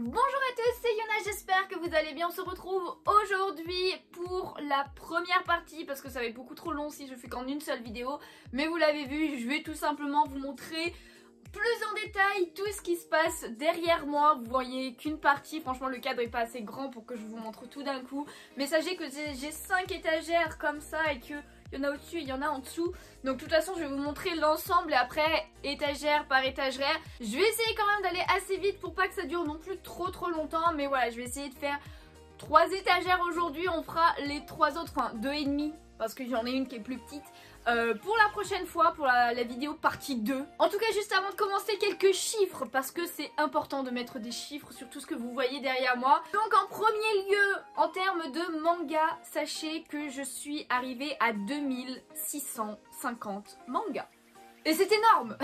Bonjour à tous, c'est Yona, j'espère que vous allez bien. On se retrouve aujourd'hui pour la première partie parce que ça va être beaucoup trop long si je fais qu'en une seule vidéo. Mais vous l'avez vu, je vais tout simplement vous montrer plus en détail tout ce qui se passe derrière moi. Vous voyez qu'une partie, franchement le cadre est pas assez grand pour que je vous montre tout d'un coup. Mais sachez que j'ai 5 étagères comme ça et que il y en a au-dessus, il y en a en dessous. Donc de toute façon je vais vous montrer l'ensemble et après étagère par étagère. Je vais essayer quand même d'aller assez vite pour pas que ça dure non plus trop longtemps. Mais voilà, je vais essayer de faire 3 étagères aujourd'hui. On fera les 3 autres, enfin 2,5 parce que j'en ai une qui est plus petite. Pour la prochaine fois, pour la vidéo partie 2. En tout cas, juste avant de commencer, quelques chiffres, parce que c'est important de mettre des chiffres sur tout ce que vous voyez derrière moi. Donc en premier lieu, en termes de manga, sachez que je suis arrivée à 2650 mangas. Et c'est énorme.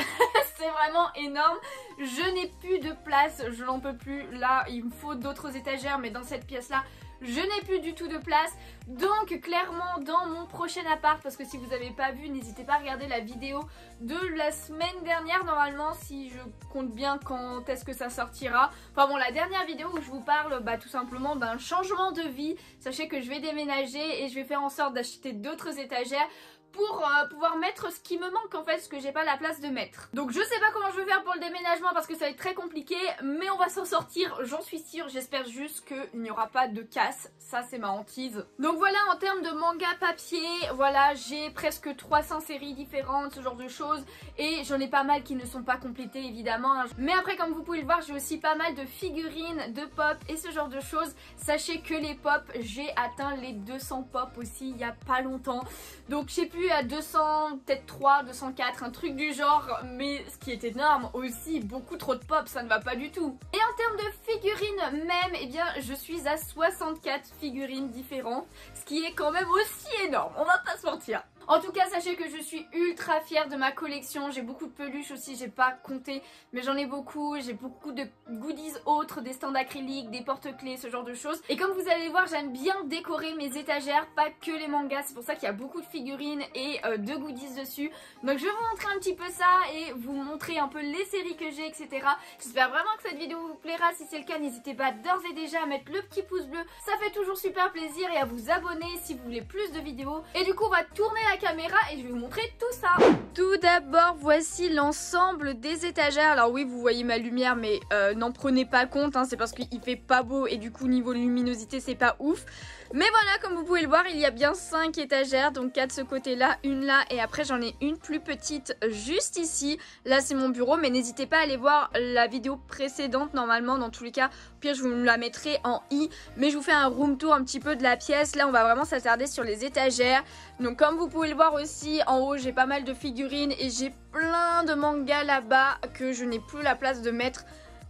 C'est vraiment énorme. Je n'ai plus de place, je n'en peux plus. Là, il me faut d'autres étagères, mais dans cette pièce-là, je n'ai plus du tout de place. Donc clairement dans mon prochain appart, parce que si vous n'avez pas vu, n'hésitez pas à regarder la vidéo de la semaine dernière normalement, si je compte bien quand est-ce que ça sortira. Enfin bon, la dernière vidéo où je vous parle tout simplement d'un changement de vie. Sachez que je vais déménager et je vais faire en sorte d'acheter d'autres étagères pour pouvoir mettre ce qui me manque en fait, ce que j'ai pas la place de mettre. Donc je sais pas comment je vais faire pour le déménagement parce que ça va être très compliqué, mais on va s'en sortir, j'en suis sûre. J'espère juste qu'il n'y aura pas de casse, ça c'est ma hantise. Donc voilà, en termes de manga papier, voilà, j'ai presque 300 séries différentes, ce genre de choses, et j'en ai pas mal qui ne sont pas complétées évidemment. Mais après, comme vous pouvez le voir, j'ai aussi pas mal de figurines, de pop et ce genre de choses. Sachez que les pop, j'ai atteint les 200 pop aussi il y a pas longtemps. Donc je sais plus, à 200, peut-être 3, 204, un truc du genre, mais ce qui est énorme aussi, beaucoup trop de pop, ça ne va pas du tout. Et en termes de figurines même, eh bien je suis à 64 figurines différentes, ce qui est quand même aussi énorme, on va pas se mentir. En tout cas, sachez que je suis ultra fière de ma collection. J'ai beaucoup de peluches aussi, j'ai pas compté, mais j'en ai beaucoup. J'ai beaucoup de goodies autres, des stands acryliques, des porte-clés, ce genre de choses. Et comme vous allez voir, j'aime bien décorer mes étagères, pas que les mangas. C'est pour ça qu'il y a beaucoup de figurines et de goodies dessus. Donc je vais vous montrer un petit peu ça et vous montrer un peu les séries que j'ai, etc. J'espère vraiment que cette vidéo vous plaira. Si c'est le cas, n'hésitez pas d'ores et déjà à mettre le petit pouce bleu. Ça fait toujours super plaisir, et à vous abonner si vous voulez plus de vidéos. Et du coup, on va tourner la caméra et je vais vous montrer tout ça. Tout d'abord, voici l'ensemble des étagères. Alors oui, vous voyez ma lumière, mais n'en prenez pas compte, hein, c'est parce qu'il fait pas beau et du coup niveau luminosité c'est pas ouf. Mais voilà, comme vous pouvez le voir, il y a bien 5 étagères, donc 4 de ce côté là, une là, et après j'en ai une plus petite juste ici. Là c'est mon bureau, mais n'hésitez pas à aller voir la vidéo précédente. Normalement, dans tous les cas, au pire je vous la mettrai en i, mais je vous fais un room tour un petit peu de la pièce. Là on va vraiment s'attarder sur les étagères. Donc comme vous pouvez le voir aussi, en haut j'ai pas mal de figurines et j'ai plein de mangas là-bas que je n'ai plus la place de mettre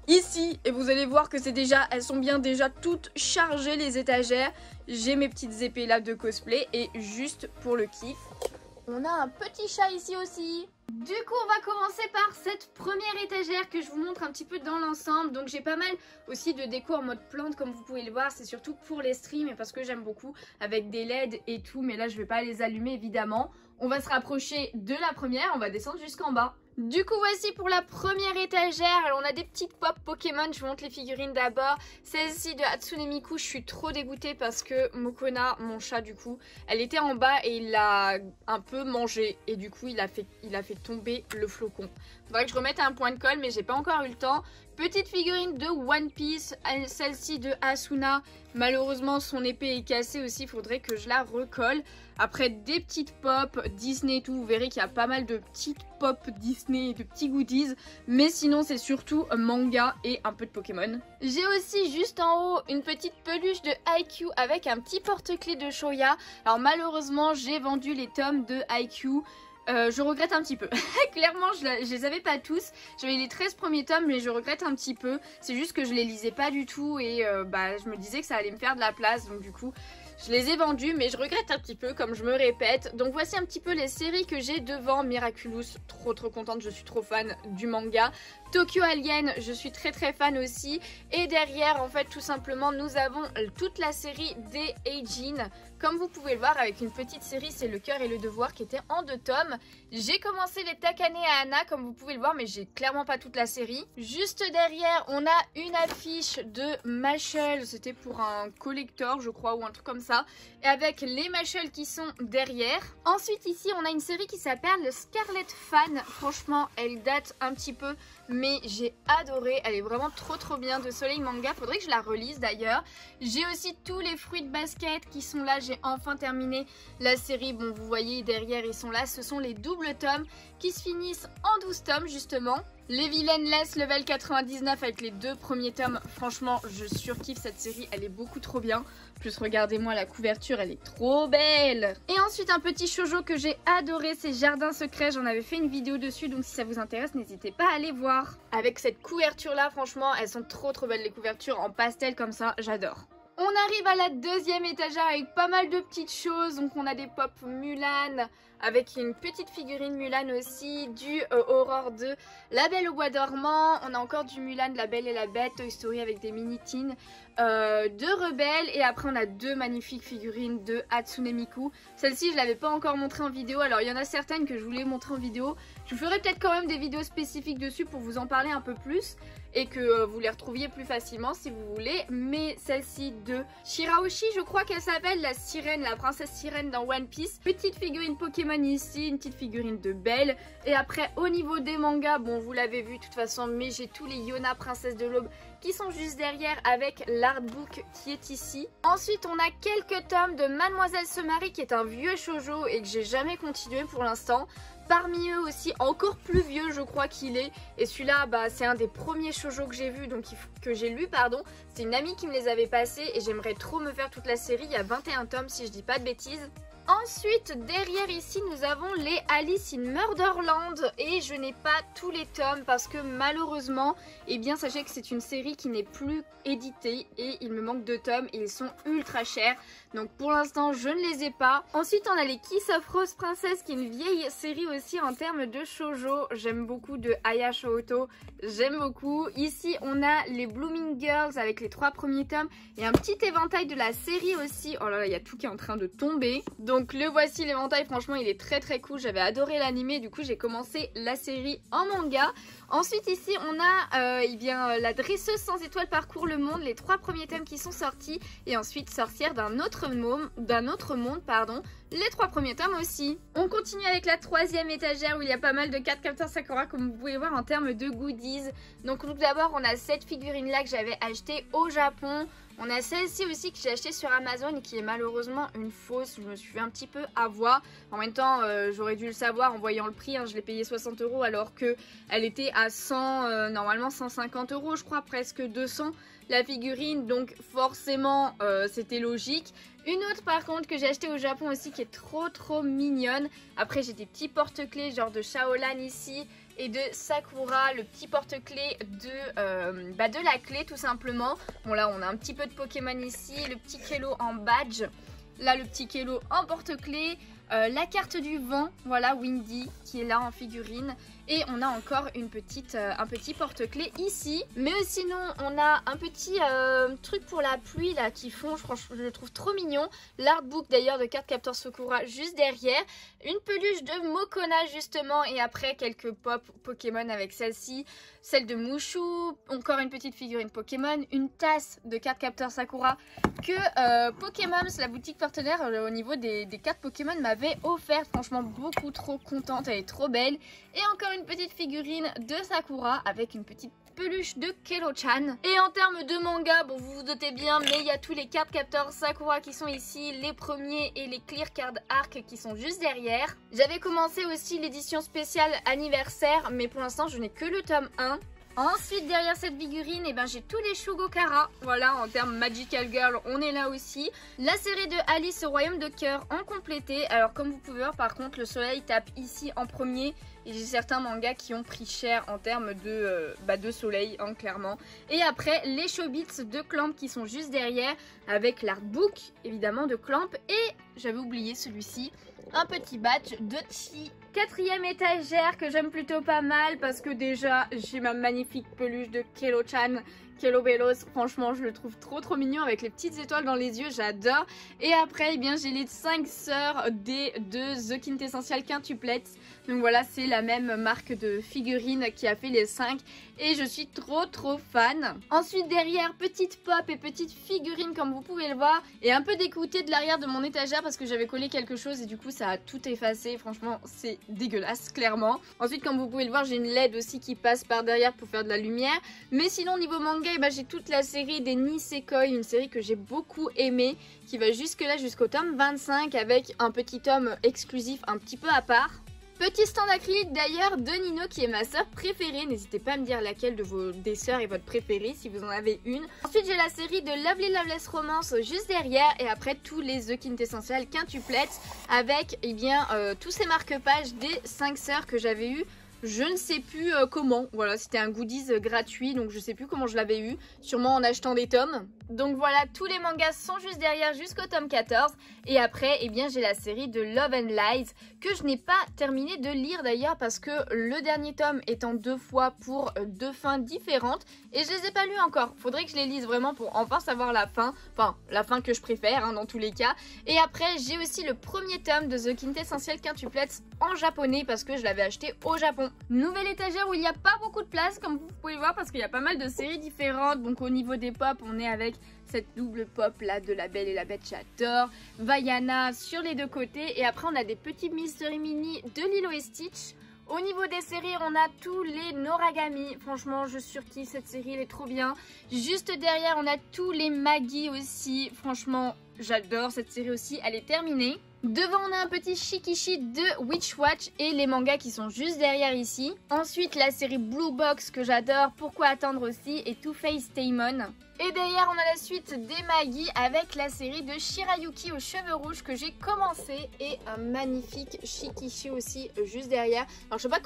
ici, et vous allez voir que c'est déjà, elles sont bien déjà toutes chargées les étagères. J'ai mes petites épées là de cosplay, et juste pour le kiff, on a un petit chat ici aussi. Du coup, on va commencer par cette première étagère que je vous montre un petit peu dans l'ensemble. Donc j'ai pas mal aussi de déco en mode plante, comme vous pouvez le voir. C'est surtout pour les streams et parce que j'aime beaucoup, avec des LED et tout. Mais là, je vais pas les allumer évidemment. On va se rapprocher de la première, on va descendre jusqu'en bas. Du coup, voici pour la première étagère. Alors on a des petites pop Pokémon, je vous montre les figurines d'abord. Celle-ci de Hatsune Miku, je suis trop dégoûtée parce que Mokona, mon chat du coup, elle était en bas et il l'a un peu mangé. Et du coup, il a fait tomber le flocon. Faudrait que je remette un point de colle, mais j'ai pas encore eu le temps. Petite figurine de One Piece, celle-ci de Asuna. Malheureusement, son épée est cassée aussi, faudrait que je la recolle. Après, des petites pop Disney et tout, vous verrez qu'il y a pas mal de petites pop Disney et de petits goodies. Mais sinon, c'est surtout manga et un peu de Pokémon. J'ai aussi juste en haut une petite peluche de Haikyuu avec un petit porte-clés de Shoya. Alors malheureusement, j'ai vendu les tomes de Haikyuu. Je regrette un petit peu. Clairement, je les avais pas tous. J'avais les 13 premiers tomes, mais je regrette un petit peu. C'est juste que je les lisais pas du tout et je me disais que ça allait me faire de la place. Donc du coup, Je les ai vendus mais je regrette un petit peu comme je me répète. Donc voici un petit peu les séries que j'ai devant. Miraculous, trop contente, je suis trop fan du manga. Tokyo Alien, je suis très fan aussi. Et derrière en fait tout simplement nous avons toute la série des Eijin. Comme vous pouvez le voir avec une petite série, c'est Le Cœur et le Devoir qui était en 2 tomes. J'ai commencé les Takane à Anna comme vous pouvez le voir mais j'ai clairement pas toute la série. Juste derrière on a une affiche de Mashle, c'était pour un collector je crois ou un truc comme ça. Et avec les Mashle qui sont derrière. Ensuite ici on a une série qui s'appelle Scarlet Fan. Franchement elle date un petit peu mais j'ai adoré, elle est vraiment trop bien de Soleil Manga, faudrait que je la relise d'ailleurs. J'ai aussi tous les fruits de basket qui sont là, j'ai enfin terminé la série, bon vous voyez derrière ils sont là, ce sont les doubles tomes qui se finissent en 12 tomes justement. Les Villainless level 99 avec les 2 premiers tomes, franchement je surkiffe cette série, elle est beaucoup trop bien. Plus regardez-moi la couverture, elle est trop belle. Et ensuite un petit shoujo que j'ai adoré, c'est Jardin Secret, j'en avais fait une vidéo dessus donc si ça vous intéresse n'hésitez pas à aller voir. Avec cette couverture là franchement elles sont trop belles les couvertures en pastel comme ça, j'adore. On arrive à la deuxième étagère avec pas mal de petites choses. Donc on a des pop Mulan avec une petite figurine Mulan aussi, du Aurore de La Belle au Bois dormant. On a encore du Mulan de La Belle et la Bête, Toy Story avec des mini-teens, de Rebelle. Et après on a 2 magnifiques figurines de Hatsune Miku. Celle-ci je l'avais pas encore montrée en vidéo. Alors il y en a certaines que je voulais montrer en vidéo. Je vous ferai peut-être quand même des vidéos spécifiques dessus pour vous en parler un peu plus. Et que vous les retrouviez plus facilement si vous voulez. Mais celle-ci de Shirahoshi, je crois qu'elle s'appelle la sirène, la princesse sirène dans One Piece. Petite figurine Pokémon ici, une petite figurine de Belle. Et après au niveau des mangas, bon vous l'avez vu de toute façon, mais j'ai tous les Yona princesse de l'aube qui sont juste derrière avec l'artbook qui est ici. Ensuite on a quelques tomes de Mademoiselle se marie qui est un vieux shoujo et que j'ai jamais continué pour l'instant. Parmi eux aussi, encore plus vieux je crois qu'il est. Et celui-là, bah, c'est un des premiers shoujo que j'ai vu, donc que j'ai lu, pardon. C'est une amie qui me les avait passés et j'aimerais trop me faire toute la série. Il y a 21 tomes si je dis pas de bêtises. Ensuite, derrière ici, nous avons les Alice in Murderland et je n'ai pas tous les tomes parce que malheureusement, eh bien, sachez que c'est une série qui n'est plus éditée et il me manque 2 tomes et ils sont ultra chers. Donc pour l'instant, je ne les ai pas. Ensuite, on a les Kiss of Rose Princess qui est une vieille série aussi en termes de shoujo. J'aime beaucoup de Aya Shoto, j'aime beaucoup. Ici, on a les Blooming Girls avec les 3 premiers tomes et un petit éventail de la série aussi. Oh là là, il y a tout qui est en train de tomber. Donc le voici l'éventail, franchement il est très cool, j'avais adoré l'animé, du coup j'ai commencé la série en manga. Ensuite ici on a la dresseuse sans étoiles parcourt le monde, les 3 premiers tomes qui sont sortis et ensuite sorcière d'un autre monde, les 3 premiers tomes aussi. On continue avec la 3e étagère où il y a pas mal de cartes Captain Sakura comme vous pouvez voir en termes de goodies. Donc tout d'abord on a cette figurine là que j'avais achetée au Japon. On a celle-ci aussi que j'ai achetée sur Amazon et qui est malheureusement une fausse. Je me suis fait un petit peu avoir. En même temps, j'aurais dû le savoir en voyant le prix. Hein. Je l'ai payé 60 € alors qu'elle était à 100, normalement 150 € je crois, presque 200 la figurine. Donc forcément, c'était logique. Une autre par contre que j'ai acheté au Japon aussi qui est trop mignonne. Après j'ai des petits porte-clés genre de Shaolan ici. Et de Sakura, le petit porte-clés de la clé tout simplement. Bon là on a un petit peu de Pokémon ici, le petit Kelo en badge. Là le petit Kelo en porte-clés. La carte du vent, voilà Windy qui est là en figurine. Et on a encore un petit porte-clés ici. Mais sinon on a un petit truc pour la pluie là qui fond, je le trouve trop mignon. L'artbook d'ailleurs de Card Captor Sakura juste derrière. Une peluche de Mokona justement et après quelques pop Pokémon avec celle-ci. Celle de Mushu, encore une petite figurine Pokémon. Une tasse de Card Captor Sakura que Pokémon, la boutique partenaire au niveau des cartes Pokémon m'avait offert. Franchement beaucoup trop contente, elle est trop belle. Et encore une petite figurine de Sakura avec une petite peluche de Kelo-chan. Et en termes de manga, bon vous vous doutez bien, mais il y a tous les cartes Captor Sakura qui sont ici, les premiers et les Clear Card Arc qui sont juste derrière. J'avais commencé aussi l'édition spéciale anniversaire, mais pour l'instant je n'ai que le tome 1. Ensuite derrière cette figurine, eh ben, j'ai tous les Shugokara. Voilà, en termes Magical Girl, on est là aussi. La série de Alice au Royaume de Cœur en complété. Alors comme vous pouvez voir, par contre, le soleil tape ici en premier. Et j'ai certains mangas qui ont pris cher en termes de soleil, hein, clairement. Et après, les Showbits de Clamp qui sont juste derrière, avec l'artbook, évidemment, de Clamp. Et j'avais oublié celui-ci, un petit batch de Chi. 4e étagère que j'aime plutôt pas mal parce que déjà, j'ai ma magnifique peluche de Kelo-chan. Kelo Belos, franchement je le trouve trop mignon avec les petites étoiles dans les yeux, j'adore. Et après, eh bien, j'ai les 5 sœurs de The Quintessential Quintuplets. Donc voilà, c'est la même marque de figurines qui a fait les 5 et je suis trop fan. Ensuite derrière, petite pop et petite figurine comme vous pouvez le voir, et un peu dégoûtée de l'arrière de mon étagère parce que j'avais collé quelque chose et du coup ça a tout effacé. Franchement c'est dégueulasse clairement. Ensuite comme vous pouvez le voir, j'ai une LED aussi qui passe par derrière pour faire de la lumière. Mais sinon niveau manga, bah, j'ai toute la série des Nisekoi, une série que j'ai beaucoup aimée, qui va jusque là jusqu'au tome 25 avec un petit tome exclusif un petit peu à part. Petit stand acrylique d'ailleurs de Nino qui est ma sœur préférée. N'hésitez pas à me dire laquelle des sœurs est votre préférée si vous en avez une. Ensuite j'ai la série de Lovely Loveless Romance juste derrière. Et après tous les The Quintessential Quintuplets avec tous ces marque-pages des 5 sœurs que j'avais eu. Je ne sais plus comment, voilà, c'était un goodies gratuit, donc je sais plus comment je l'avais eu, sûrement en achetant des tomes. Donc voilà, tous les mangas sont juste derrière jusqu'au tome 14. Et après, eh bien, j'ai la série de Love and Lies, que je n'ai pas terminé de lire d'ailleurs, parce que le dernier tome est en 2 fois pour 2 fins différentes. Et je les ai pas lus encore, faudrait que je les lise vraiment pour enfin savoir la fin, enfin la fin que je préfère hein, dans tous les cas. Et après, j'ai aussi le premier tome de The Quintessential Quintuplets en japonais, parce que je l'avais acheté au Japon. Nouvelle étagère où il n'y a pas beaucoup de place comme vous pouvez voir parce qu'il y a pas mal de séries différentes. Donc au niveau des pop, on est avec cette double pop là de La Belle et la Bête, j'adore. Vaiana sur les deux côtés. Et après on a des petits mystery mini de Lilo et Stitch. Au niveau des séries, on a tous les Noragami. Franchement, je surkiffe cette série, elle est trop bien. Juste derrière, on a tous les Maggie aussi. Franchement, j'adore cette série aussi, elle est terminée. Devant, on a un petit Shikishi de Witch Watch et les mangas qui sont juste derrière ici. Ensuite, la série Blue Box que j'adore, Pourquoi attendre aussi, et Two Face Taemon. Et derrière, on a la suite des Maggie avec la série de Shirayuki aux cheveux rouges que j'ai commencé. Et un magnifique Shikishi aussi juste derrière. Alors, je sais pas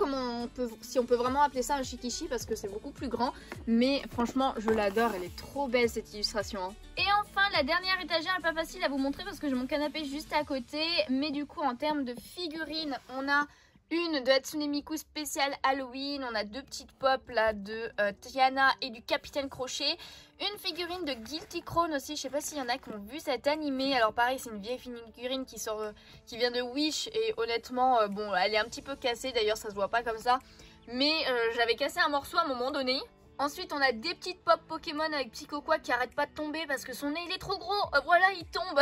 si on peut vraiment appeler ça un Shikishi parce que c'est beaucoup plus grand. Mais franchement, je l'adore, elle est trop belle cette illustration. Hein. Et enfin, la dernière étagère est pas facile à vous montrer parce que j'ai mon canapé juste à côté. Mais du coup, en termes de figurines, on a une de Hatsune Miku spéciale Halloween. On a 2 petites pop là de Tiana et du Capitaine Crochet. Une figurine de Guilty Crown aussi. Je sais pas s'il y en a qui ont vu cet animé. Alors pareil, c'est une vieille figurine qui vient de Wish. Et honnêtement, bon, elle est un petit peu cassée. D'ailleurs, ça se voit pas comme ça. Mais j'avais cassé un morceau à un moment donné. Ensuite, on a des petites pop Pokémon avec Psychoquack qui arrête pas de tomber parce que son nez il est trop gros. Voilà, il tombe.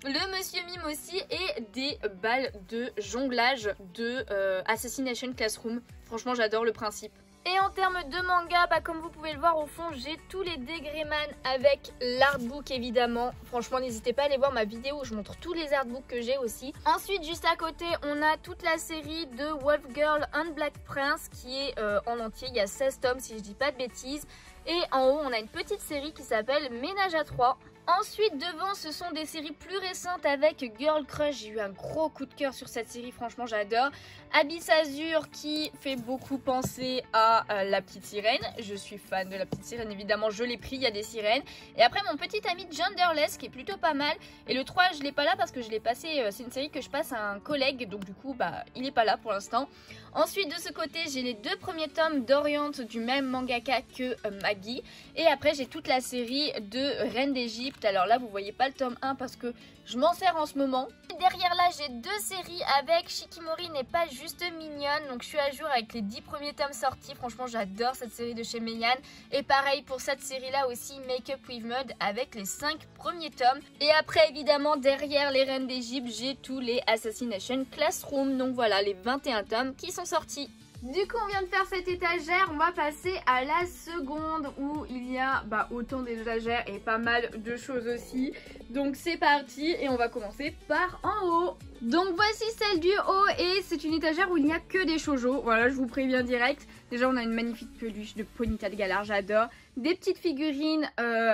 Le Monsieur Mime aussi et des balles de jonglage de Assassination Classroom. Franchement, j'adore le principe. Et en termes de manga, bah, comme vous pouvez le voir au fond, j'ai tous les Degreman avec l'artbook évidemment. Franchement, n'hésitez pas à aller voir ma vidéo où je montre tous les artbooks que j'ai aussi. Ensuite, juste à côté, on a toute la série de Wolf Girl and Black Prince qui est en entier. Il y a 16 tomes si je dis pas de bêtises. Et en haut, on a une petite série qui s'appelle Ménage à 3. Ensuite, devant, ce sont des séries plus récentes avec Girl Crush. J'ai eu un gros coup de cœur sur cette série, franchement, j'adore. Abyss Azur qui fait beaucoup penser à La Petite Sirène. Je suis fan de La Petite Sirène, évidemment, je l'ai pris, il y a des sirènes. Et après, mon petit ami Genderless qui est plutôt pas mal. Et le 3, je l'ai pas là parce que je l'ai passé, c'est une série que je passe à un collègue. Donc du coup, bah, il est pas là pour l'instant. Ensuite, de ce côté, j'ai les 2 premiers tomes d'Orient du même mangaka que Maggie. Et après, j'ai toute la série de Reine d'Égypte. Alors là, vous voyez pas le tome 1 parce que je m'en sers en ce moment. Derrière là, j'ai 2 séries avec Shikimori n'est pas juste mignonne. Donc je suis à jour avec les 10 premiers tomes sortis. Franchement, j'adore cette série de chez Meian. Et pareil pour cette série là aussi, Make Up With Mud avec les 5 premiers tomes. Et après, évidemment, derrière les Reines d'Égypte, j'ai tous les Assassination Classroom. Donc voilà, les 21 tomes qui sont sortis. Du coup, on vient de faire cette étagère, on va passer à la seconde où il y a autant d'étagères et pas mal de choses aussi. Donc c'est parti et on va commencer par en haut. Donc voici celle du haut et c'est une étagère où il n'y a que des shoujo. Voilà, je vous préviens direct. Déjà on a une magnifique peluche de Ponyta de Galar, j'adore. Des petites figurines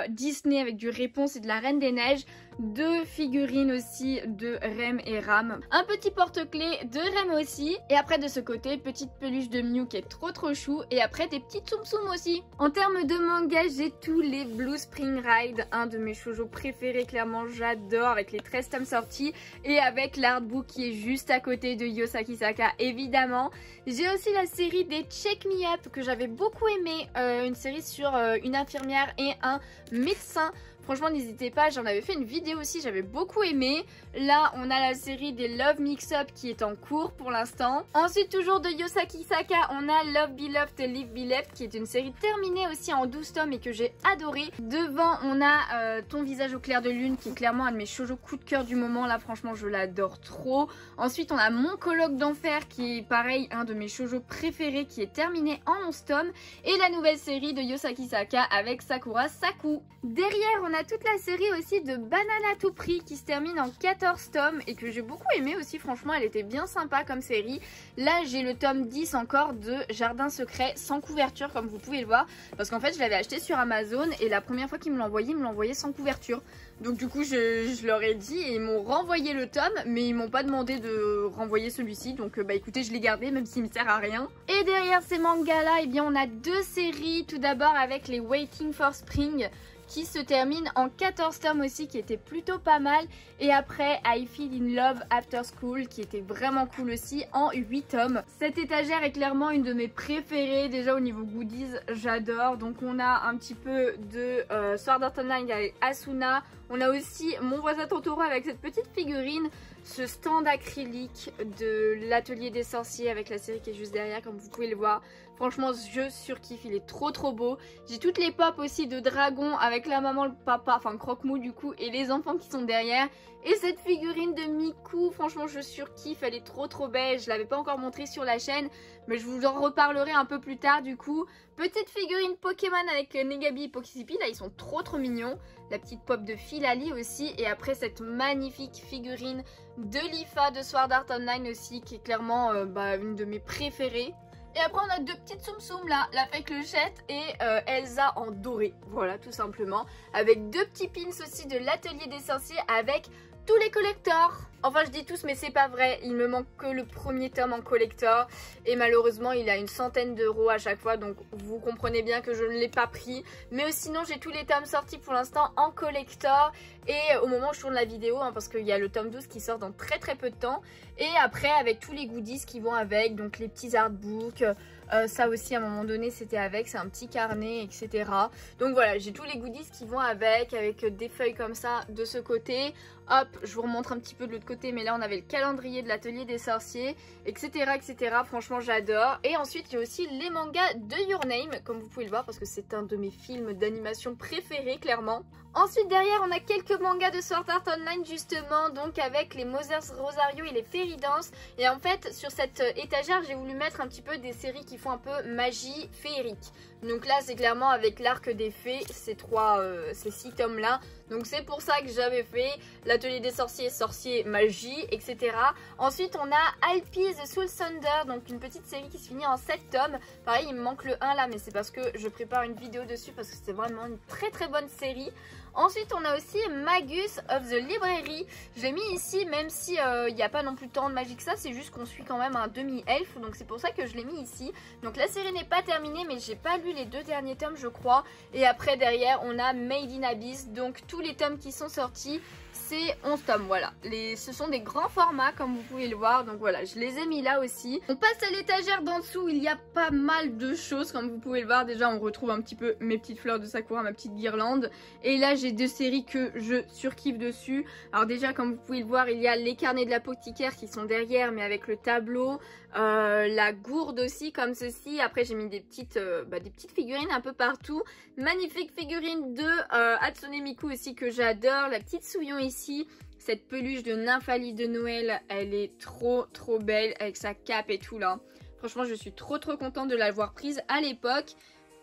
Disney avec du Réponse et de la Reine des Neiges. Deux figurines aussi de Rem et Ram. Un petit porte-clés de Rem aussi. Et après de ce côté, petite peluche de Mew qui est trop chou. Et après des petites Tsum Tsum aussi. En termes de manga, j'ai tous les Blue Spring Ride. Un de mes shoujo préférés, clairement j'adore. Avec les 13 tomes sortis. Et avec l'artbook qui est juste à côté de Yosaki Saka évidemment. J'ai aussi la série des Check Me Up que j'avais beaucoup aimé. Une série sur une infirmière et un médecin. Franchement n'hésitez pas, j'en avais fait une vidéo aussi, j'avais beaucoup aimé. Là on a la série des Love Mix-Up qui est en cours pour l'instant. Ensuite toujours de Yosaki Saka, on a Love Beloved et Live Beloved qui est une série terminée aussi en 12 tomes et que j'ai adoré. Devant on a Ton visage au clair de lune qui est clairement un de mes shoujo coup de cœur du moment. Là franchement je l'adore trop. Ensuite on a Mon colloque d'enfer qui est pareil un de mes shoujo préférés qui est terminé en 11 tomes. Et la nouvelle série de Yosaki Saka avec Sakura Saku. Derrière on a toute la série aussi de Banane à tout prix qui se termine en 14 tomes et que j'ai beaucoup aimé aussi, franchement elle était bien sympa comme série. Là j'ai le tome 10 encore de Jardin secret sans couverture comme vous pouvez le voir parce qu'en fait je l'avais acheté sur Amazon et la première fois qu'ils me l'envoyaient sans couverture. Donc du coup je leur ai dit et ils m'ont renvoyé le tome mais ils m'ont pas demandé de renvoyer celui-ci. Donc bah écoutez je l'ai gardé même s'il me sert à rien. Et derrière ces mangas là eh bien on a deux séries. Tout d'abord avec les Waiting for Spring qui se termine en 14 tomes aussi qui était plutôt pas mal. Et après I Feel in Love After School qui était vraiment cool aussi en 8 tomes. Cette étagère est clairement une de mes préférées. Déjà au niveau goodies j'adore. Donc on a un petit peu de Sword Art Online avec Asuna. On a aussi Mon voisin Totoro avec cette petite figurine. Ce stand acrylique de l'atelier des sorciers avec la série qui est juste derrière comme vous pouvez le voir. Franchement je surkiffe, il est trop beau. J'ai toutes les pop aussi de dragon avec la maman, le papa, enfin croque-mou du coup et les enfants qui sont derrière. Et cette figurine de Miku, franchement je surkiffe, elle est trop belle. Je l'avais pas encore montrée sur la chaîne mais je vous en reparlerai un peu plus tard du coup. Petite figurine Pokémon avec Negabi et Pokisipi, là ils sont trop mignons. La petite pop de Philali aussi. Et après cette magnifique figurine de Lifa de Sword Art Online aussi qui est clairement une de mes préférées. Et après on a deux petites Tsum Tsum là, la fée clochette et Elsa en doré, voilà tout simplement. Avec deux petits pins aussi de l'atelier des sorciers avec tous les collectors. Enfin je dis tous mais c'est pas vrai, il me manque que le premier tome en collector et malheureusement il a une centaine d'euros à chaque fois donc vous comprenez bien que je ne l'ai pas pris. Mais sinon j'ai tous les tomes sortis pour l'instant en collector et au moment où je tourne la vidéo parce qu'il y a le tome 12 qui sort dans très peu de temps. Et après avec tous les goodies qui vont avec, donc les petits artbooks, ça aussi à un moment donné c'était avec, c'est un petit carnet etc. Donc voilà j'ai tous les goodies qui vont avec des feuilles comme ça de ce côté. Hop je vous remontre un petit peu de l'autre côté mais là on avait le calendrier de l'atelier des sorciers etc. Franchement j'adore. Et ensuite il y a aussi les mangas de Your Name comme vous pouvez le voir parce que c'est un de mes films d'animation préférés clairement. Ensuite derrière on a quelques mangas de Sword Art Online justement donc avec les Mother's Rosario et les Fairy Dance. Et en fait sur cette étagère j'ai voulu mettre un petit peu des séries qui font un peu magie féerique. Donc là c'est clairement avec l'arc des fées ces 6 tomes là. Donc c'est pour ça que j'avais fait l'atelier des sorciers, magie, etc. Ensuite on a Alpi The Soul Thunder, donc une petite série qui se finit en 7 tomes. Pareil il me manque le 1 là mais c'est parce que je prépare une vidéo dessus parce que c'est vraiment une très bonne série. Ensuite on a aussi Magus of the Library. Je l'ai mis ici même si il n'y a pas non plus tant de magie que ça. C'est juste qu'on suit quand même un demi-elfe. Donc c'est pour ça que je l'ai mis ici. Donc la série n'est pas terminée mais j'ai pas lu les 2 derniers tomes je crois. Et après derrière on a Made in Abyss. Donc tous les tomes qui sont sortis c'est 11 tomes, voilà. Ce sont des grands formats comme vous pouvez le voir. Donc voilà, je les ai mis là aussi. On passe à l'étagère d'en dessous. Il y a pas mal de choses comme vous pouvez le voir. Déjà on retrouve un petit peu mes petites fleurs de Sakura, ma petite guirlande. Et là j'ai 2 séries que je surkiffe dessus. Alors déjà comme vous pouvez le voir il y a les carnets de l'apothicaire qui sont derrière mais avec le tableau. La gourde aussi comme ceci. Après j'ai mis des petites figurines un peu partout. Magnifique figurine de Hatsune Miku aussi que j'adore. La petite Souillon ici. Cette peluche de Nymphalie de Noël, elle est trop belle avec sa cape et tout là. Franchement je suis trop contente de l'avoir prise à l'époque.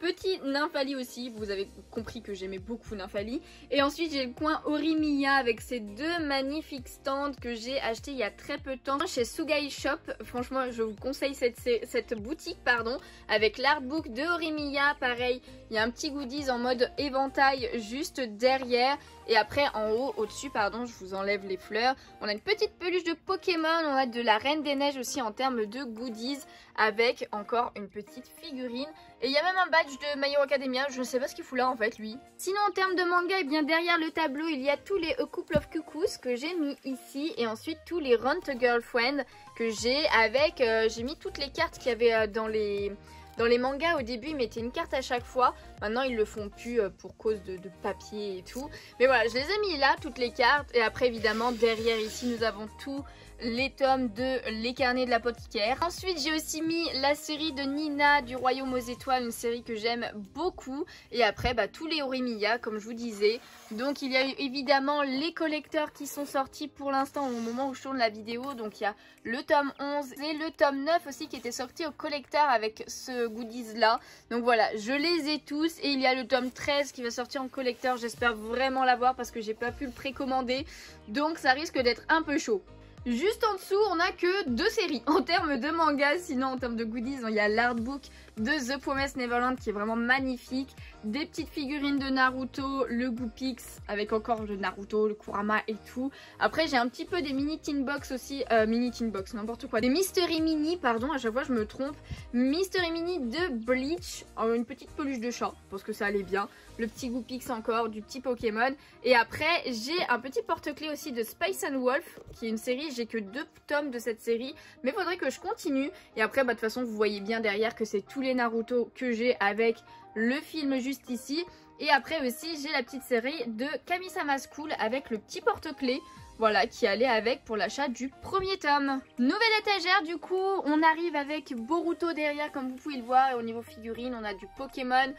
petit Nymphalie aussi, vous avez compris que j'aimais beaucoup Nymphalie. Et ensuite j'ai le coin Horimiya avec ces deux magnifiques stands que j'ai acheté il y a très peu de temps chez Sugai Shop. Franchement je vous conseille cette boutique pardon, avec l'artbook de Horimiya. Pareil, il y a un petit goodies en mode éventail juste derrière. Et après en haut, au-dessus pardon, je vous enlève les fleurs, on a une petite peluche de Pokémon, on a de la Reine des Neiges aussi en termes de goodies, avec encore une petite figurine. Et il y a même un badge de My Hero Academia, je ne sais pas ce qu'il fout là en fait lui. Sinon en termes de manga, et bien derrière le tableau il y a tous les A Couple of Cuckoos que j'ai mis ici. Et ensuite tous les Run to Girlfriend que j'ai avec, j'ai mis toutes les cartes qu'il y avait dans les mangas. Au début ils mettaient une carte à chaque fois, maintenant ils le font plus pour cause de papier et tout. Mais voilà, je les ai mis là, toutes les cartes. Et après évidemment derrière ici nous avons tous les tomes de Les Carnets de l'Apothicaire. Ensuite j'ai aussi mis la série de Nina du Royaume aux Étoiles, une série que j'aime beaucoup. Et après tous les Horimiya comme je vous disais. Donc il y a eu évidemment les collecteurs qui sont sortis pour l'instant au moment où je tourne la vidéo. Donc il y a le tome 11 et le tome 9 aussi qui était sorti au collecteur avec ce goodies là. Donc voilà, je les ai tous. Et il y a le tome 13 qui va sortir en collecteur, j'espère vraiment l'avoir parce que j'ai pas pu le précommander. Donc ça risque d'être un peu chaud. Juste en dessous, on a que 2 séries en termes de manga. Sinon, en termes de goodies, il y a l'artbook de The Promised Neverland qui est vraiment magnifique. Des petites figurines de Naruto, le Goopix avec encore le Naruto, le Kurama et tout. Après, j'ai un petit peu des mini teen box aussi. Mini teen box, n'importe quoi. Des Mystery Mini, pardon, à chaque fois je me trompe. Mystery Mini de Bleach. Une petite peluche de chat parce que ça allait bien. Le petit Goopix encore, du petit Pokémon. Et après, j'ai un petit porte-clés aussi de Spice and Wolf qui est une série. J'ai que 2 tomes de cette série, mais il faudrait que je continue. Et après, de toute façon, vous voyez bien derrière que c'est tous les Naruto que j'ai avec le film juste ici. Et après aussi, j'ai la petite série de Kami-sama School avec le petit porte-clés. Voilà, qui allait avec pour l'achat du premier tome. Nouvelle étagère, du coup, on arrive avec Boruto derrière, comme vous pouvez le voir. Et au niveau figurine, on a du Pokémon,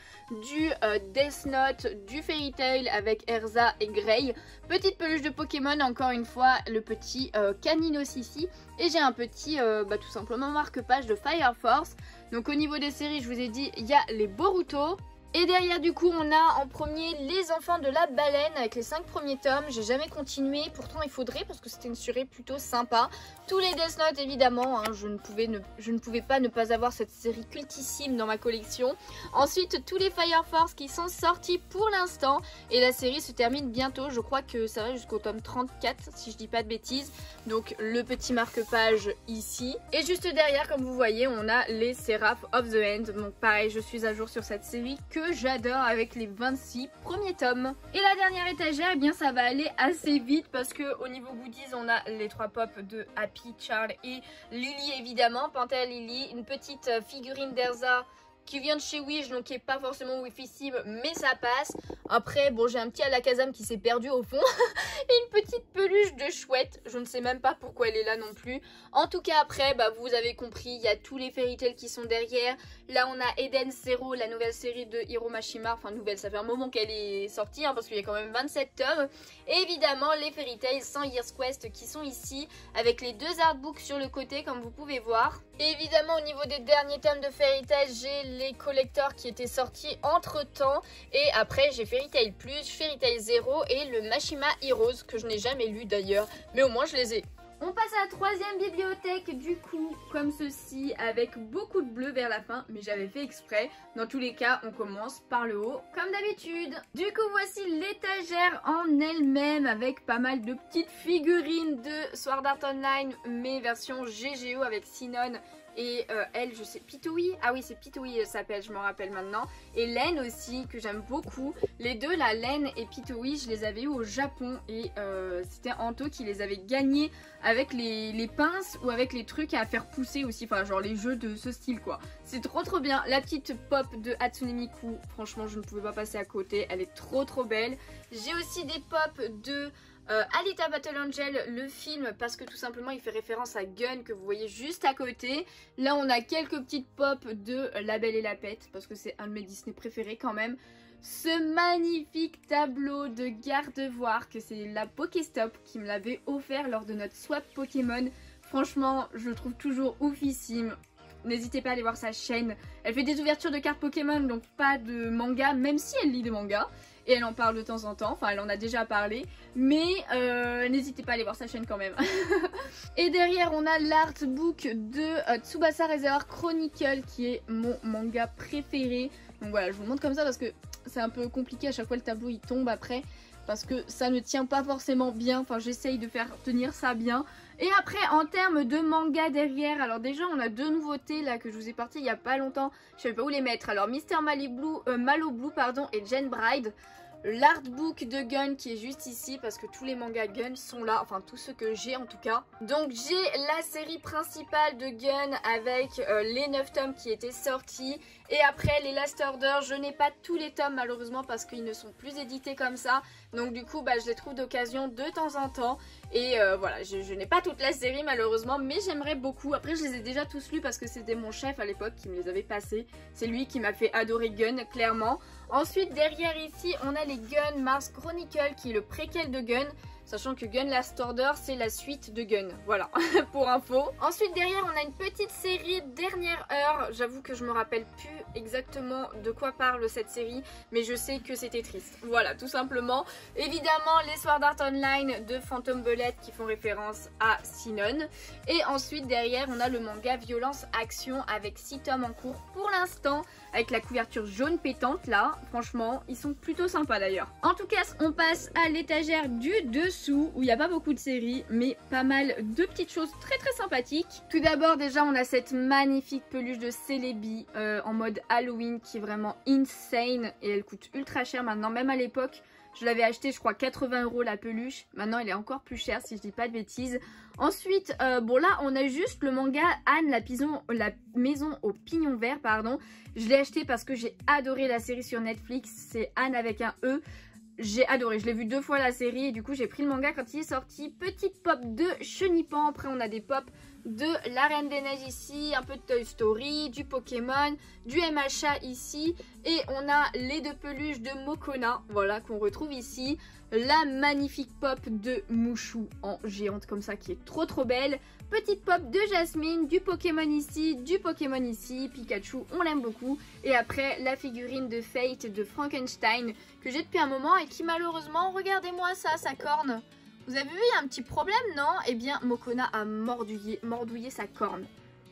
du Death Note, du Fairy Tail avec Erza et Grey. Petite peluche de Pokémon, encore une fois, le petit Caninos ici. Et j'ai un petit, tout simplement, marque-page de Fire Force. Donc au niveau des séries, je vous ai dit, il y a les Boruto. Et derrière du coup on a en premier Les Enfants de la Baleine avec les 5 premiers tomes. J'ai jamais continué, pourtant il faudrait parce que c'était une série plutôt sympa. Tous les Death Note évidemment, hein, je ne pouvais pas ne pas avoir cette série cultissime dans ma collection. Ensuite tous les Fire Force qui sont sortis pour l'instant. Et la série se termine bientôt, je crois que ça va jusqu'au tome 34 si je dis pas de bêtises. Donc le petit marque-page ici. Et juste derrière comme vous voyez on a les Seraph of the End. Donc pareil, je suis à jour sur cette série que j'adore avec les 26 premiers tomes. Et la dernière étagère, eh bien ça va aller assez vite parce que au niveau goodies on a les 3 pops de Happy, Charles et Lily évidemment. Panthère Lily, une petite figurine d'Erza qui vient de chez Wish, donc qui est pas forcément Wifissime, mais ça passe. Après, bon, j'ai un petit Alakazam qui s'est perdu au fond. Et une petite peluche de chouette. Je ne sais même pas pourquoi elle est là non plus. En tout cas, après, vous avez compris, il y a tous les Fairy Tail qui sont derrière. Là, on a Eden Zero, la nouvelle série de Hiro Mashima. Enfin, nouvelle, ça fait un moment qu'elle est sortie, hein, parce qu'il y a quand même 27 tomes. Et évidemment, les Fairy Tail 100 Years Quest qui sont ici, avec les 2 artbooks sur le côté, comme vous pouvez voir. Et évidemment, au niveau des derniers tomes de Fairy Tail, j'ai les collecteurs qui étaient sortis entre temps. Et après, j'ai Fairy Tail Plus, Fairy Tail Zero et le Mashima Heroes, que je n'ai jamais lu d'ailleurs, mais au moins je les ai. On passe à la 3e bibliothèque du coup, comme ceci, avec beaucoup de bleu vers la fin, mais j'avais fait exprès. Dans tous les cas, on commence par le haut, comme d'habitude. Du coup, voici l'étagère en elle-même, avec pas mal de petites figurines de Sword Art Online, mais version GGO avec Sinon. Et elle, je sais, Pitoui, ah oui c'est Pitoui elle s'appelle, je m'en rappelle maintenant. Et Laine aussi, que j'aime beaucoup. Les deux, la Laine et Pitoui, je les avais eu au Japon. Et c'était Anto qui les avait gagnés avec les pinces ou avec les trucs à faire pousser aussi. Enfin genre les jeux de ce style quoi. C'est trop bien. La petite pop de Hatsune Miku, franchement je ne pouvais pas passer à côté. Elle est trop belle. J'ai aussi des pop de... Alita Battle Angel, le film, parce que tout simplement il fait référence à Gun que vous voyez juste à côté. Là on a quelques petites pop de La Belle et la Bête parce que c'est un de mes Disney préférés quand même. Ce magnifique tableau de Gardevoir, que c'est la Pokéstop qui me l'avait offert lors de notre swap Pokémon. Franchement je le trouve toujours oufissime. n'hésitez pas à aller voir sa chaîne. Elle fait des ouvertures de cartes Pokémon, donc pas de manga, même si elle lit des mangas. Et elle en parle de temps en temps, enfin elle en a déjà parlé, mais n'hésitez pas à aller voir sa chaîne quand même. Et derrière on a l'artbook de Tsubasa Reservoir Chronicle, qui est mon manga préféré. Donc voilà, je vous le montre comme ça parce que c'est un peu compliqué, à chaque fois le tableau il tombe après. Parce que ça ne tient pas forcément bien, enfin j'essaye de faire tenir ça bien. Et après en termes de manga derrière, alors déjà on a deux nouveautés là que je vous ai parti il y a pas longtemps. Je savais pas où les mettre, alors Mr. Malo Blue pardon, et Gen Bride. L'artbook de Gun qui est juste ici parce que tous les mangas Gun sont là, enfin tous ceux que j'ai en tout cas. Donc j'ai la série principale de Gun avec les 9 tomes qui étaient sortis. Et après les Last Order, je n'ai pas tous les tomes malheureusement parce qu'ils ne sont plus édités comme ça. Donc du coup je les trouve d'occasion de temps en temps. Et voilà, je n'ai pas toute la série malheureusement, mais j'aimerais beaucoup. Après je les ai déjà tous lus parce que c'était mon chef à l'époque qui me les avait passés. C'est lui qui m'a fait adorer Gun clairement. Ensuite derrière ici on a les Gun Mars Chronicle qui est le préquel de Gun. Sachant que Gun Last Order c'est la suite de Gun, voilà, pour info. Ensuite derrière on a une petite série Dernière Heure. J'avoue que je me rappelle plus exactement de quoi parle cette série, mais je sais que c'était triste. Voilà, tout simplement. Évidemment les Sword Art Online de Phantom Bullet qui font référence à Sinon. Et ensuite derrière on a le manga Violence Action avec 6 tomes en cours pour l'instant, avec la couverture jaune pétante là. Franchement ils sont plutôt sympas d'ailleurs. En tout cas on passe à l'étagère du dessous où il n'y a pas beaucoup de séries mais pas mal de petites choses très très sympathiques. Tout d'abord déjà on a cette magnifique peluche de Celebi en mode Halloween qui est vraiment insane et elle coûte ultra cher maintenant. Même à l'époque je l'avais acheté je crois 80 € la peluche, maintenant elle est encore plus chère si je dis pas de bêtises. Ensuite bon là on a juste le manga Anne la maison au pignon vert pardon. Je l'ai acheté parce que j'ai adoré la série sur Netflix, c'est Anne avec un E. J'ai adoré, je l'ai vu 2 fois la série et du coup j'ai pris le manga quand il est sorti. Petite pop de Chenipan, après on a des pop de La Reine des Neiges ici, un peu de Toy Story, du Pokémon, du MHA ici. Et on a les 2 peluches de Mokona, voilà, qu'on retrouve ici. La magnifique pop de Mouchou en géante comme ça qui est trop trop belle. Petite pop de Jasmine, du Pokémon ici, Pikachu, on l'aime beaucoup. Et après la figurine de Fate de Frankenstein que j'ai depuis un moment et qui malheureusement, regardez-moi ça, sa corne. Vous avez vu, il y a un petit problème, non? Eh bien, Mokona a mordouillé sa corne.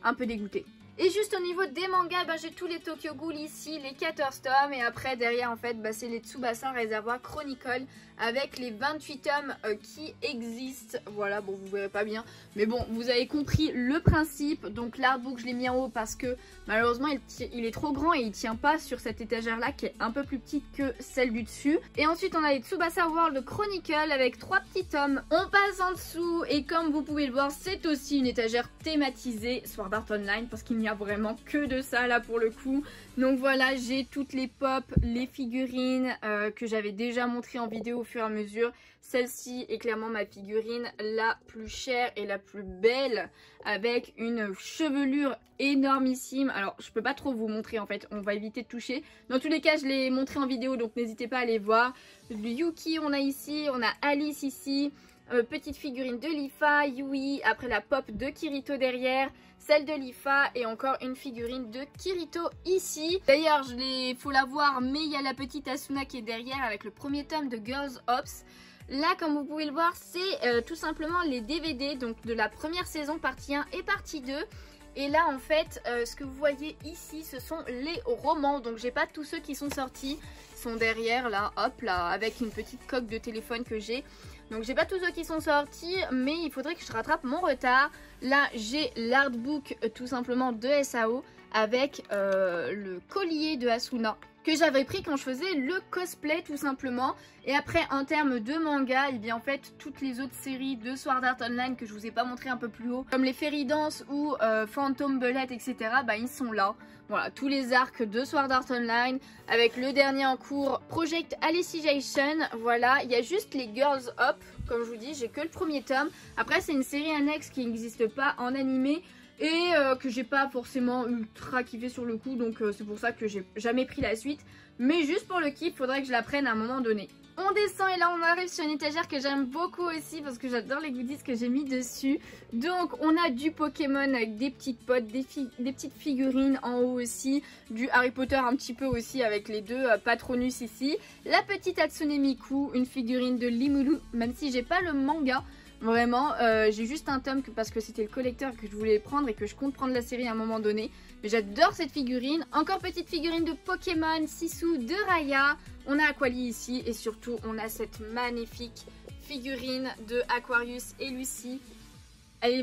Un peu dégoûté. Et juste au niveau des mangas, j'ai tous les Tokyo Ghoul ici, les 14 tomes. Et après, derrière, en fait, c'est les Tsubasa Reservoir Chronicle avec les 28 tomes qui existent. Voilà, bon, vous verrez pas bien. Mais bon, vous avez compris le principe. Donc, l'artbook, je l'ai mis en haut parce que malheureusement, il est trop grand et il tient pas sur cette étagère-là qui est un peu plus petite que celle du dessus. Et ensuite, on a les Tsubasa World Chronicle avec 3 petits tomes. On passe en dessous et comme vous pouvez le voir, c'est aussi une étagère thématisée Sword Art Online parce qu'il n'y a vraiment que de ça là pour le coup. Donc voilà, j'ai toutes les pop, les figurines que j'avais déjà montrées en vidéo au fur et à mesure. Celle-ci est clairement ma figurine la plus chère et la plus belle avec une chevelure énormissime. Alors je peux pas trop vous montrer en fait, on va éviter de toucher. Dans tous les cas je l'ai montré en vidéo donc n'hésitez pas à aller voir. Le Yuki on a ici, on a Alice ici. Petite figurine de Lifa, Yui, après la pop de Kirito derrière, celle de Lifa et encore une figurine de Kirito ici. D'ailleurs, faut la voir, mais il y a la petite Asuna qui est derrière avec le premier tome de Girls Ops. Là, comme vous pouvez le voir, c'est tout simplement les DVD donc de la première saison, partie 1 et partie 2. Et là en fait ce que vous voyez ici ce sont les romans, donc j'ai pas tous ceux qui sont sortis, ils sont derrière là, hop là, avec une petite coque de téléphone que j'ai. Donc j'ai pas tous ceux qui sont sortis mais il faudrait que je rattrape mon retard. Là j'ai l'artbook tout simplement de SAO avec le collier de Asuna que j'avais pris quand je faisais le cosplay tout simplement. Et après en termes de manga, et bien en fait toutes les autres séries de Sword Art Online que je vous ai pas montré un peu plus haut, comme les Fairy Dance ou Phantom Bullet etc, ils sont là. Voilà, tous les arcs de Sword Art Online avec le dernier en cours Project Alicization. Voilà, il y a juste les Girls Up, comme je vous dis, j'ai que le premier tome. Après c'est une série annexe qui n'existe pas en animé et que j'ai pas forcément ultra kiffé sur le coup, donc c'est pour ça que j'ai jamais pris la suite. Mais juste pour le kiff, faudrait que je la prenne à un moment donné. On descend et là on arrive sur une étagère que j'aime beaucoup aussi parce que j'adore les goodies que j'ai mis dessus. Donc on a du Pokémon avec des petites potes, des petites figurines en haut aussi, du Harry Potter un petit peu aussi avec les deux Patronus ici. La petite Hatsune Miku, une figurine de Limulu, même si j'ai pas le manga. Vraiment, j'ai juste un tome parce que c'était le collecteur que je voulais prendre et que je compte prendre la série à un moment donné. Mais j'adore cette figurine. Encore petite figurine de Pokémon, Sissou, de Raya. On a Aquali ici et surtout on a cette magnifique figurine de Aquarius et Lucie. Elle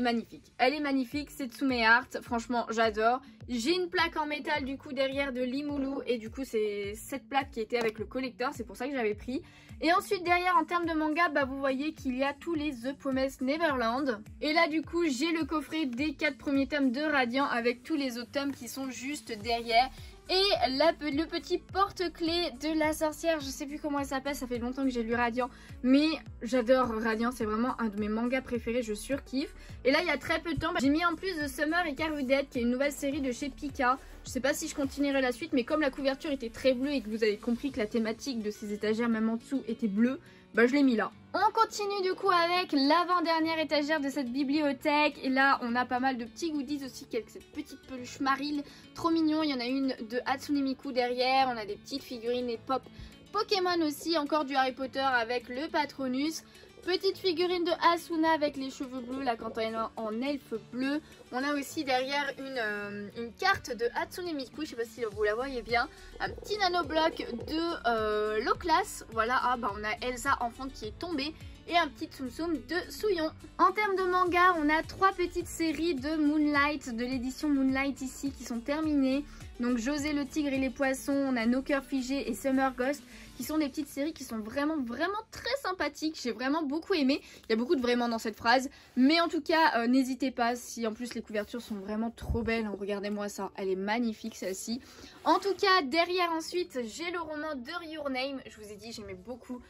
est magnifique, c'est Tsume Art, franchement j'adore. J'ai une plaque en métal du coup derrière de Limulu et du coup c'est cette plaque qui était avec le collecteur, c'est pour ça que j'avais pris. Et ensuite derrière en termes de manga, bah, vous voyez qu'il y a tous les The Promised Neverland. Et là du coup j'ai le coffret des 4 premiers tomes de Radiant avec tous les autres tomes qui sont juste derrière. Et le petit porte-clés de la sorcière, je sais plus comment elle s'appelle, ça fait longtemps que j'ai lu Radiant. Mais j'adore Radiant, c'est vraiment un de mes mangas préférés, je surkiffe. Et là il y a très peu de temps, j'ai mis en plus The Summer Icarudette, qui est une nouvelle série de chez Pika. Je sais pas si je continuerai la suite, mais comme la couverture était très bleue et que vous avez compris que la thématique de ces étagères, même en dessous, était bleue, bah je l'ai mis là. On continue du coup avec l'avant-dernière étagère de cette bibliothèque. Et là, on a pas mal de petits goodies aussi, avec cette petite peluche Maril. Trop mignon, il y en a une de Hatsune Miku derrière. On a des petites figurines et pop Pokémon aussi, encore du Harry Potter avec le Patronus. Petite figurine de Asuna avec les cheveux bleus, là quand elle est en elfe bleu. On a aussi derrière une carte de Hatsune Miku, je sais pas si vous la voyez bien. Un petit nanobloc de Loclas. Voilà, ah, bah, on a Elsa enfant qui est tombée. Et un petit Tsum Tsum de Souillon. En termes de manga, on a 3 petites séries de Moonlight, de l'édition Moonlight ici, qui sont terminées. Donc José le tigre et les poissons, on a Nos cœurs figés et Summer Ghost, qui sont des petites séries qui sont vraiment très sympathiques. J'ai vraiment beaucoup aimé. Il y a beaucoup de vraiment dans cette phrase. Mais en tout cas, n'hésitez pas, si en plus les couvertures sont vraiment trop belles. Hein, regardez-moi ça, elle est magnifique celle-ci. En tout cas, derrière ensuite, j'ai le roman de Your Name. Je vous ai dit, j'aimais beaucoup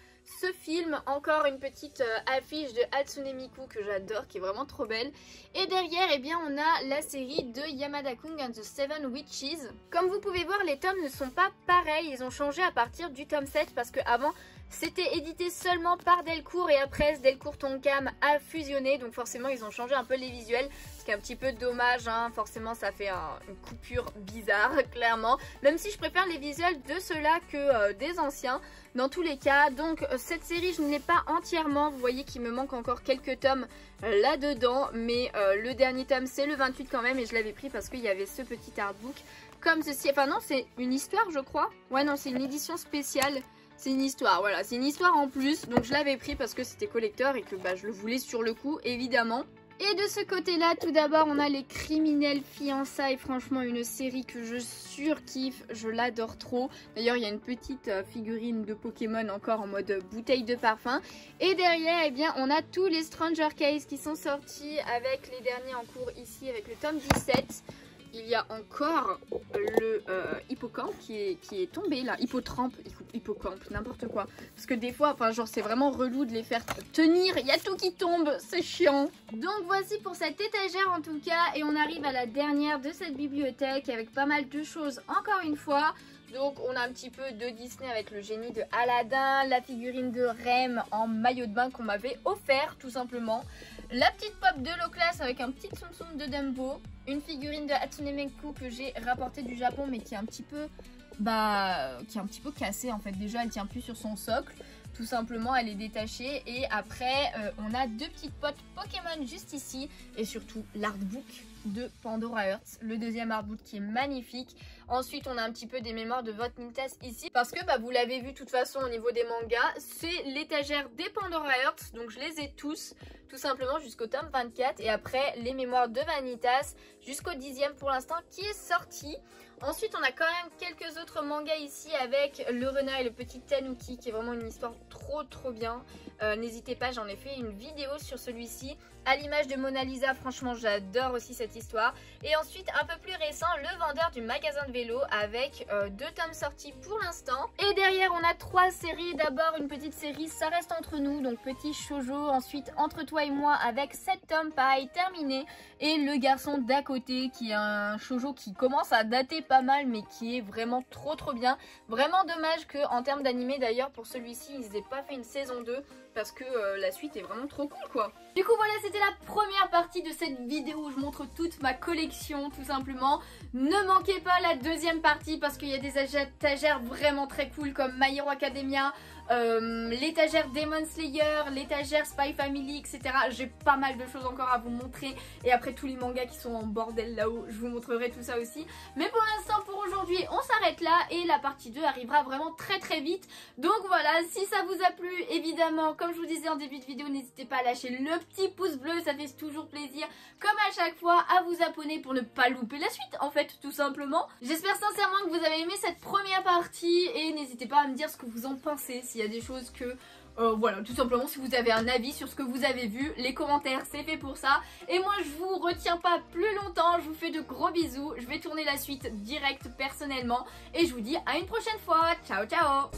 ce film. Encore une petite affiche de Hatsune Miku que j'adore, qui est vraiment trop belle. Et derrière, eh bien, on a la série de Yamada-kun and the Seven Witches. Comme vous pouvez voir, les tomes ne sont pas pareils. Ils ont changé à partir du tome 7 parce que avant c'était édité seulement par Delcourt et après Delcourt Tonkam a fusionné. Donc forcément, ils ont changé un peu les visuels. Ce qui est un petit peu dommage, hein. Forcément, ça fait une coupure bizarre, clairement. Même si je préfère les visuels de ceux-là que des anciens. Dans tous les cas, donc cette série je ne l'ai pas entièrement, vous voyez qu'il me manque encore quelques tomes là-dedans, mais le dernier tome c'est le 28 quand même et je l'avais pris parce qu'il y avait ce petit artbook comme ceci, enfin non c'est une histoire je crois, ouais non c'est une édition spéciale, c'est une histoire, voilà c'est une histoire en plus, donc je l'avais pris parce que c'était collector et que bah, je le voulais sur le coup évidemment. Et de ce côté-là, tout d'abord, on a les Criminels Fiançailles. Franchement, une série que je surkiffe. Je l'adore trop. D'ailleurs, il y a une petite figurine de Pokémon encore en mode bouteille de parfum. Et derrière, eh bien, on a tous les Stranger Case qui sont sortis avec les derniers en cours ici, avec le tome 17. Il y a encore le hippocampe qui est tombé là, hippotrampe, hippocampe, n'importe quoi. Parce que des fois, enfin genre c'est vraiment relou de les faire tenir, il y a tout qui tombe, c'est chiant. Donc voici pour cette étagère en tout cas, et on arrive à la dernière de cette bibliothèque avec pas mal de choses encore une fois. Donc on a un petit peu de Disney avec le génie de Aladdin, la figurine de Rem en maillot de bain qu'on m'avait offert tout simplement. La petite pop de Loclas avec un petit Tsum Tsum de Dumbo. Une figurine de Hatsune Miku que j'ai rapportée du Japon mais qui est un petit peu cassée en fait. Déjà elle tient plus sur son socle. Tout simplement elle est détachée. Et après on a 2 petites potes Pokémon juste ici. Et surtout l'artbook de Pandora Hearts, le deuxième artbook qui est magnifique. Ensuite on a un petit peu des mémoires de Votmintas ici parce que bah, vous l'avez vu de toute façon au niveau des mangas, c'est l'étagère des Pandora Hearts, donc je les ai tous tout simplement jusqu'au tome 24 et après les mémoires de Vanitas jusqu'au 10e pour l'instant qui est sorti. Ensuite on a quand même quelques autres mangas ici avec le renard et le petit Tanuki qui est vraiment une histoire trop bien. N'hésitez pas, j'en ai fait une vidéo sur celui-ci à l'image de Mona Lisa, franchement j'adore aussi cette histoire. Et ensuite un peu plus récent, le vendeur du magasin de vélo avec 2 tomes sortis pour l'instant. Et derrière on a 3 séries, d'abord une petite série Ça reste entre nous, donc petit shoujo, ensuite Entre toi et moi avec 7 tomes pareil terminés. Et le garçon d'à côté qui est un shoujo qui commence à dater pas mal mais qui est vraiment trop bien. Vraiment dommage qu'en termes d'animé d'ailleurs pour celui-ci ils n'aient pas fait une saison 2 parce que la suite est vraiment trop cool quoi. Du coup voilà, c'était la première partie de cette vidéo où je montre toute ma collection tout simplement. Ne manquez pas la deuxième partie parce qu'il y a des étagères vraiment très cool comme My Hero Academia, l'étagère Demon Slayer, l'étagère Spy Family, etc. J'ai pas mal de choses encore à vous montrer et après tous les mangas qui sont en bordel là-haut, je vous montrerai tout ça aussi. Mais pour l'instant, pour aujourd'hui, on s'arrête là et la partie 2 arrivera vraiment très vite. Donc voilà, si ça vous a plu, évidemment, comme je vous disais en début de vidéo, n'hésitez pas à lâcher le petit pouce bleu, ça fait toujours plaisir, comme à chaque fois, à vous abonner pour ne pas louper la suite, en fait, tout simplement. J'espère sincèrement que vous avez aimé cette première partie et n'hésitez pas à me dire ce que vous en pensez, s'il y a des choses que... voilà, tout simplement, si vous avez un avis sur ce que vous avez vu, les commentaires, c'est fait pour ça. Et moi, je vous retiens pas plus longtemps, je vous fais de gros bisous. Je vais tourner la suite direct personnellement. Et je vous dis à une prochaine fois. Ciao, ciao!